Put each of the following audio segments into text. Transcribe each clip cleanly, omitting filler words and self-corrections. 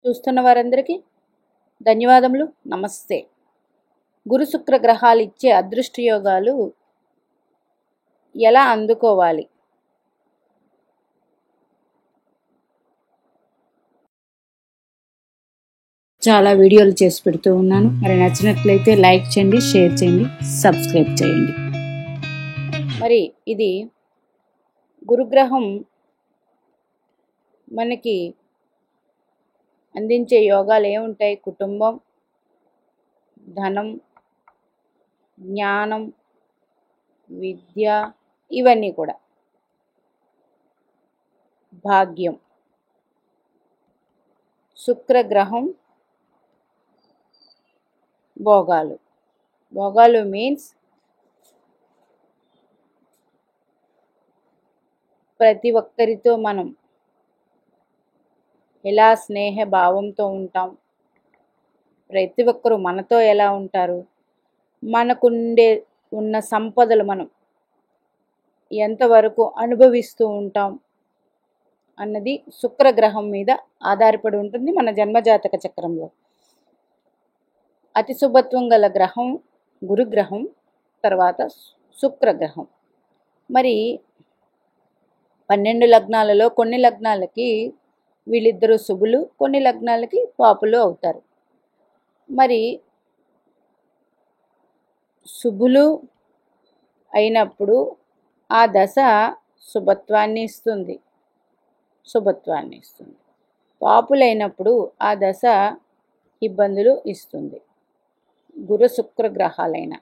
చూస్తున్న వారందరికీ ధన్యవాదములు. నమస్తే. గురు శుక్ర గ్రహాలు ఇచ్చే అదృష్ట యోగాలు ఎలా అందుకోవాలి? చాలా వీడియోలు చేసి పెడుతూ ఉన్నాను. మరి నచ్చినట్లయితే లైక్ చేయండి, షేర్ చేయండి, సబ్స్క్రైబ్ చేయండి. మరి ఇది గురుగ్రహం మనకి అందించే యోగాలు ఏముంటాయి? కుటుంబం, ధనం, జ్ఞానం, విద్య, ఇవన్నీ కూడా. భాగ్యం. శుక్రగ్రహం భోగాలు. భోగాలు మీన్స్ ప్రతి ఒక్కరితో మనం ఎలా స్నేహ భావంతో ఉంటాం, ప్రతి ఒక్కరూ మనతో ఎలా ఉంటారు, ఉన్న సంపదలు మనం ఎంతవరకు అనుభవిస్తూ ఉంటాం అన్నది శుక్రగ్రహం మీద ఆధారపడి ఉంటుంది మన జన్మజాతక చక్రంలో. అతి శుభత్వం గల గ్రహం గురుగ్రహం, తర్వాత శుక్రగ్రహం. మరి 12 లగ్నాలలో కొన్ని లగ్నాలకి వీళ్ళిద్దరూ శుభులు, కొన్ని లగ్నాలకి పాపులు అవుతారు. మరి శుభులు అయినప్పుడు ఆ దశ శుభత్వాన్ని ఇస్తుంది. పాపులైనప్పుడు ఆ దశ ఇబ్బందులు ఇస్తుంది. గురు శుక్ర గ్రహాలైన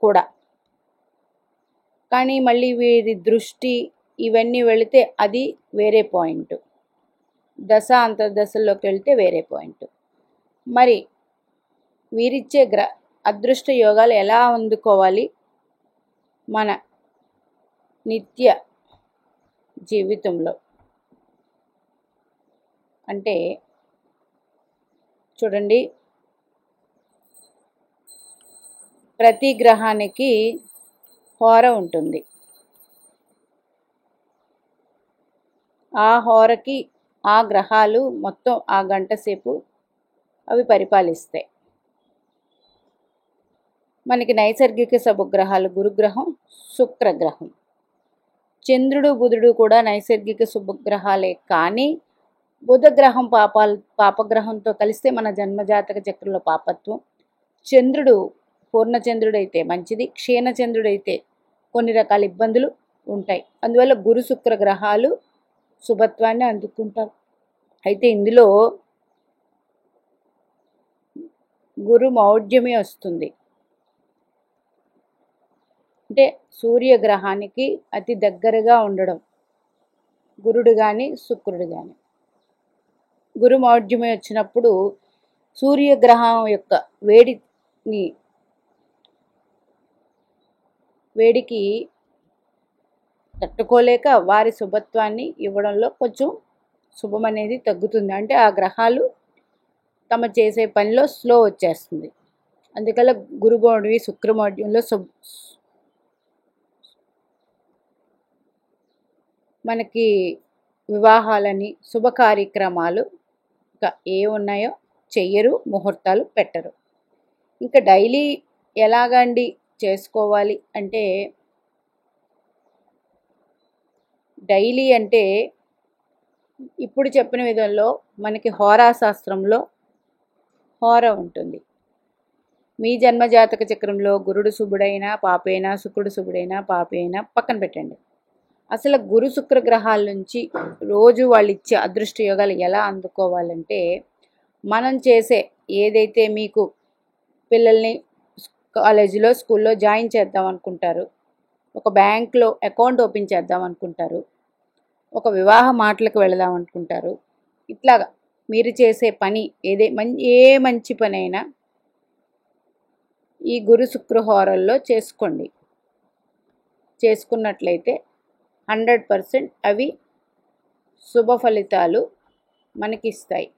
కూడా. కానీ మళ్ళీ వీరి దృష్టి ఇవన్నీ వెళితే అది వేరే పాయింట్. దశ అంతర్దశల్లోకి వెళ్తే వేరే పాయింట్. మరి వీరిచ్చే అదృష్ట యోగాలు ఎలా అందుకోవాలి మన నిత్య జీవితంలో అంటే చూడండి, ప్రతి గ్రహానికి హోర ఉంటుంది. ఆ హోరకి ఆ గ్రహాలు మొత్తం ఆ గంట సేపు అవి పరిపాలిస్తాయి. మనకి నైసర్గిక శుభగ్రహాలు గురుగ్రహం, శుక్రగ్రహం. చంద్రుడు, బుధుడు కూడా నైసర్గిక శుభగ్రహాలే. కానీ బుధగ్రహం పాపగ్రహంతో కలిస్తే మన జన్మజాతక చక్రంలో పాపత్వం. చంద్రుడు పూర్ణచంద్రుడైతే మంచిది, క్షీణచంద్రుడైతే కొన్ని రకాల ఇబ్బందులు ఉంటాయి. అందువల్ల గురు శుక్ర గ్రహాలు శుభత్వాన్ని అందుకుంటారు. అయితే ఇందులో గురు మౌఢ్యమే వస్తుంది. అంటే సూర్యగ్రహానికి అతి దగ్గరగా ఉండడం గురుడు కానీ శుక్రుడు కానీ. గురు మౌఢ్యమే వచ్చినప్పుడు సూర్యగ్రహం యొక్క వేడికి తట్టుకోలేక వారి శుభత్వాన్ని ఇవ్వడంలో కొంచెం శుభం అనేది తగ్గుతుంది. అంటే ఆ గ్రహాలు తమ చేసే పనిలో స్లో వచ్చేస్తుంది. అందుకల్ల గురుమౌఢ్యం శుక్రమౌఢ్యంలో మనకి వివాహాలని శుభ కార్యక్రమాలు ఇంకా ఏ ఉన్నాయో చెయ్యరు, ముహూర్తాలు పెట్టరు. ఇంకా డైలీ ఎలాగండి చేసుకోవాలి అంటే, డైలీ అంటే ఇప్పుడు చెప్పిన విధంలో మనకి హోరాశాస్త్రంలో హోర ఉంటుంది. మీ జన్మజాతక చక్రంలో గురుడు శుభుడైనా పాపైనా, శుక్రుడు శుభుడైనా పాపైనా పక్కన పెట్టండి. అసలు గురు శుక్ర గ్రహాల నుంచి రోజు వాళ్ళు ఇచ్చే అదృష్ట యోగాలు ఎలా అందుకోవాలంటే, మనం చేసే ఏదైతే మీకు పిల్లల్ని కాలేజీలో స్కూల్లో జాయిన్ చేద్దాం అనుకుంటారు, ఒక బ్యాంక్లో అకౌంట్ ఓపెన్ చేద్దాం అనుకుంటారు, ఒక వివాహ మాటలకు వెళదాం అనుకుంటారు, ఇట్లాగా మీరు చేసే పని ఏ మంచి పని అయినా ఈ గురు శుక్ర హోరల్లో చేసుకోండి. చేసుకున్నట్లయితే 100% అవి శుభ ఫలితాలు మనకిస్తాయి.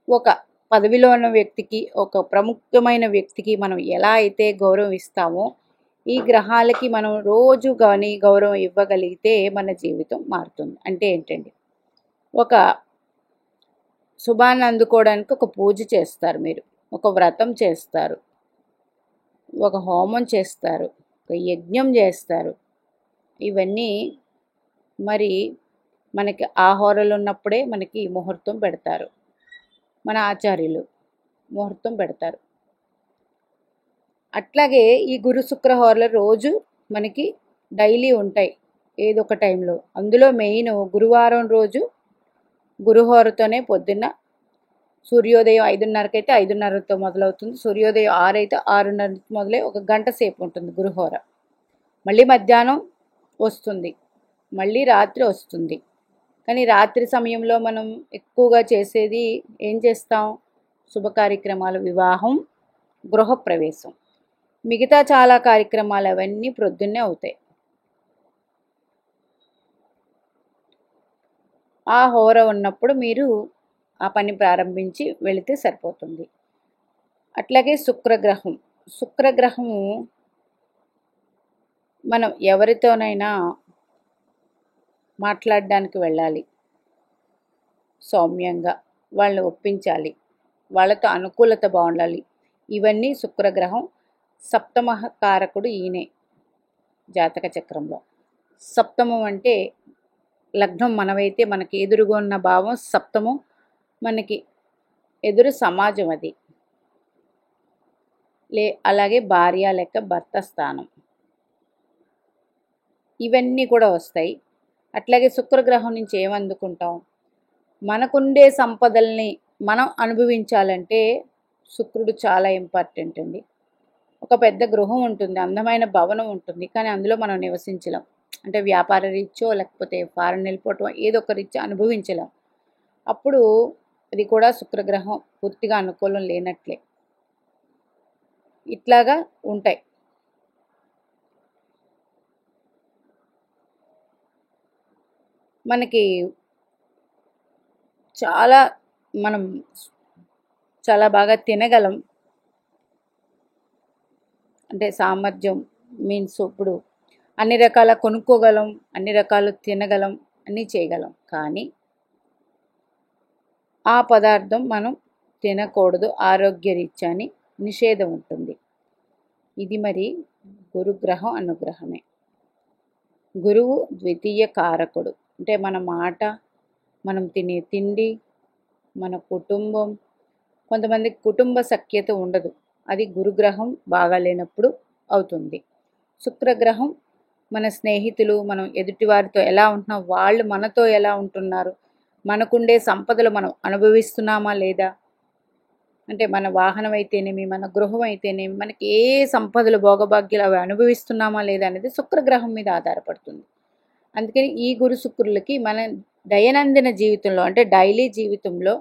ఒక పదవిలో ఉన్న వ్యక్తికి, ఒక ప్రముఖమైన వ్యక్తికి మనం ఎలా అయితే గౌరవం ఇస్తామో, ఈ గ్రహాలకి మనం రోజు కానీ గౌరవం ఇవ్వగలిగితే మన జీవితం మారుతుంది. అంటే ఏంటండి, ఒక శుభాన్ని అందుకోవడానికి ఒక పూజ చేస్తారు, మీరు ఒక వ్రతం చేస్తారు, ఒక హోమం చేస్తారు, ఒక యజ్ఞం చేస్తారు. ఇవన్నీ మరి మనకి ఆ హోరలు ఉన్నప్పుడే మనకి ముహూర్తం పెడతారు, మన ఆచార్యులు ముహూర్తం పెడతారు. అట్లాగే ఈ గురు శుక్ర హోరలు రోజు మనకి డైలీ ఉంటాయి ఏదో ఒక టైంలో. అందులో మెయిన్ గురువారం రోజు గురుహోరతోనే పొద్దున్న సూర్యోదయం 5:30కి అయితే 5:30తో మొదలవుతుంది, సూర్యోదయం 6 అయితే 6:30 మొదలై ఒక గంట సేపు ఉంటుంది గురుహోర. మళ్ళీ మధ్యాహ్నం వస్తుంది, మళ్ళీ రాత్రి వస్తుంది. కానీ రాత్రి సమయంలో మనం ఎక్కువగా చేసేది ఏం చేస్తాం? శుభ కార్యక్రమాలు, వివాహం, గృహప్రవేశం. మిగతా చాలా కార్యక్రమాలు అవన్నీ ప్రొద్దున్నే అవుతాయి. ఆ హోర ఉన్నప్పుడు మీరు ఆ పని ప్రారంభించి వెళితే సరిపోతుంది. అట్లాగే శుక్రగ్రహము మనం ఎవరితోనైనా మాట్లాడడానికి వెళ్ళాలి, సౌమ్యంగా వాళ్ళని ఒప్పించాలి, వాళ్ళతో అనుకూలత బాగుండాలి. ఇవన్నీ శుక్రగ్రహం. సప్తమ కారకుడు ఈయనే జాతక చక్రంలో. సప్తమం అంటే లగ్నం మనమైతే మనకి ఎదురుగా ఉన్న భావం సప్తమం, మనకి ఎదురు సమాజం అది. అలాగే భార్య లెక్క భర్త స్థానం, ఇవన్నీ కూడా వస్తాయి. అట్లాగే శుక్రగ్రహం నుంచి ఏమందుకుంటాం? మనకుండే సంపదల్ని మనం అనుభవించాలంటే శుక్రుడు చాలా ఇంపార్టెంట్ అండి. ఒక పెద్ద గృహం ఉంటుంది, అందమైన భవనం ఉంటుంది, కానీ అందులో మనం నివసించలేం. అంటే వ్యాపార రీత్యో లేకపోతే ఫారెన్ వెళ్ళిపోవటం ఏదో ఒక రీత్యా అనుభవించలేం. అప్పుడు అది కూడా శుక్రగ్రహం పూర్తిగా అనుకూలం లేనట్లే. ఇట్లాగా ఉంటాయి. మనకి మనం చాలా బాగా తినగలం, అంటే సామర్థ్యం మీన్స్ ఇప్పుడు అన్ని రకాల కొనుక్కోగలం, అన్ని రకాలు తినగలం, అన్నీ చేయగలం. కానీ ఆ పదార్థం మనం తినకూడదు, ఆరోగ్యరీత్యా అని నిషేధం ఉంటుంది. ఇది మరి గురుగ్రహం అనుగ్రహమే. గురువు ద్వితీయ కారకుడు, అంటే మన మాట, మనం తినే తిండి, మన కుటుంబం. కొంతమందికి కుటుంబ సఖ్యత ఉండదు, అది గురుగ్రహం బాగాలేనప్పుడు అవుతుంది. శుక్రగ్రహం మన స్నేహితులు, మనం ఎదుటివారితో ఎలా ఉంటున్నాం, వాళ్ళు మనతో ఎలా ఉంటున్నారు, మనకుండే సంపదలు మనం అనుభవిస్తున్నామా లేదా, అంటే మన వాహనం అయితేనేమి, మన గృహం అయితేనేమి, మనకి ఏ సంపదలు భోగభాగ్యాలు అవి అనుభవిస్తున్నామా లేదా అనేది శుక్రగ్రహం మీద ఆధారపడుతుంది. అందుకని ఈ గురు శుక్రులకి మన దైనందిన జీవితంలో, అంటే డైలీ జీవితంలో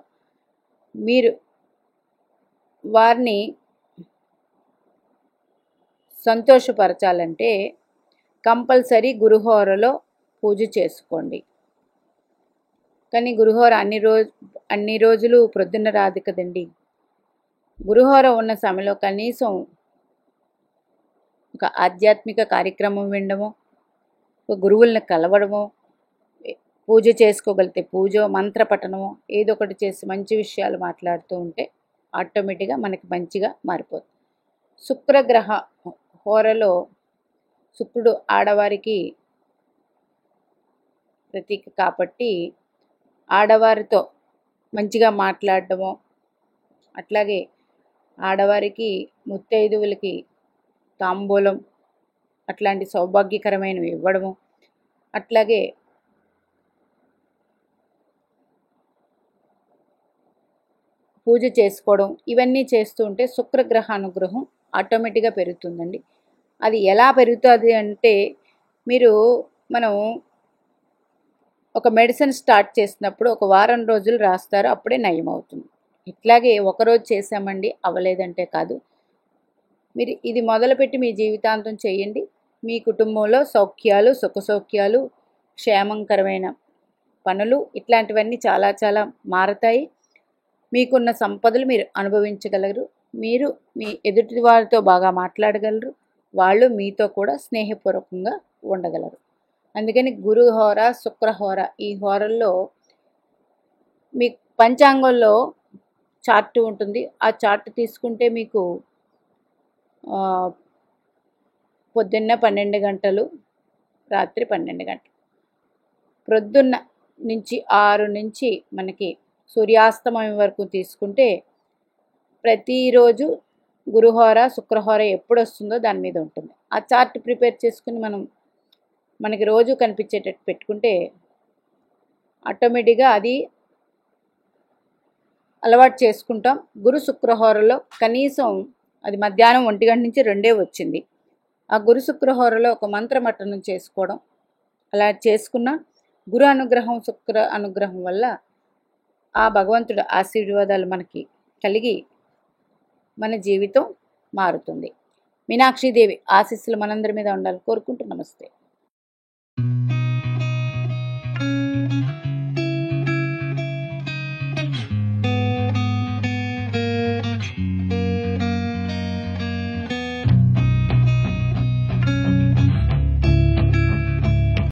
మీరు వారిని సంతోషపరచాలంటే కంపల్సరీ గురుహోరలో పూజ చేసుకోండి. కానీ గురుహోర అన్ని రోజులు ప్రొద్దున్న రాదు కదండి. గురుహోర ఉన్న సమయంలో కనీసం ఒక ఆధ్యాత్మిక కార్యక్రమం వినడమో, ఒక గురువుల్ని కలవడమో, పూజ చేసుకోగలిగితే పూజ, మంత్రపఠనమో ఏదో ఒకటి చేసి మంచి విషయాలు మాట్లాడుతూ ఉంటే ఆటోమేటిక్గా మనకి మంచిగా మారిపోతుంది. శుక్రగ్రహ హోరలో శుక్రుడు ఆడవారికి ప్రతీక కాబట్టి ఆడవారితో మంచిగా మాట్లాడడము, అట్లాగే ఆడవారికి ముత్తైదువులకి తాంబూలం అట్లాంటి సౌభాగ్యకరమైనవి ఇవ్వడము, అట్లాగే పూజ చేసుకోవడం, ఇవన్నీ చేస్తూ ఉంటే శుక్రగ్రహ అనుగ్రహం ఆటోమేటిక్గా పెరుగుతుందండి. అది ఎలా పెరుగుతుంది అంటే మనం ఒక మెడిసిన్ స్టార్ట్ చేసినప్పుడు ఒక వారం రోజులు రాస్తారు, అప్పుడే నయం అవుతుంది. ఇట్లాగే ఒకరోజు చేసామండి అవ్వలేదంటే కాదు, మీరు ఇది మొదలుపెట్టి మీ జీవితాంతం చేయండి. మీ కుటుంబంలో సౌఖ్యాలు, సుఖసౌఖ్యాలు, క్షేమంకరమైన పనులు ఇట్లాంటివన్నీ చాలా చాలా మారతాయి. మీకున్న సంపదలు మీరు అనుభవించగలరు, మీరు మీ ఎదుటి వారితో బాగా మాట్లాడగలరు, వాళ్ళు మీతో కూడా స్నేహపూర్వకంగా ఉండగలరు. అందుకని గురుహోర, శుక్రహోర ఈ హోరల్లో మీకు పంచాంగంలో చార్ట్ ఉంటుంది. ఆ చార్ట్ తీసుకుంటే మీకు పొద్దున్న 12 గంటలు, రాత్రి 12 గంటలు, ప్రొద్దున్న నుంచి 6 నుంచి మనకి సూర్యాస్తమయం వరకు తీసుకుంటే ప్రతిరోజు గురుహోర శుక్రహోర ఎప్పుడు వస్తుందో దాని మీద ఉంటుంది. ఆ చార్ట్ ప్రిపేర్ చేసుకుని మనకి రోజు కనిపించేటట్టు పెట్టుకుంటే ఆటోమేటిక్గా అది అలవాటు చేసుకుంటాం. గురు శుక్రహోరలో కనీసం అది మధ్యాహ్నం 1 గంట నుంచి 2 వచ్చింది. ఆ గురు శుక్రహోరలో ఒక మంత్రమట్టనం చేసుకోవడం, అలా చేసుకున్న గురు అనుగ్రహం శుక్ర అనుగ్రహం వల్ల ఆ భగవంతుడు ఆశీర్వాదాలు మనకి కలిగి మన జీవితం మారుతుంది. మీనాక్షీదేవి ఆశీస్సులు మనందరి మీద ఉండాలని కోరుకుంటూ నమస్తే.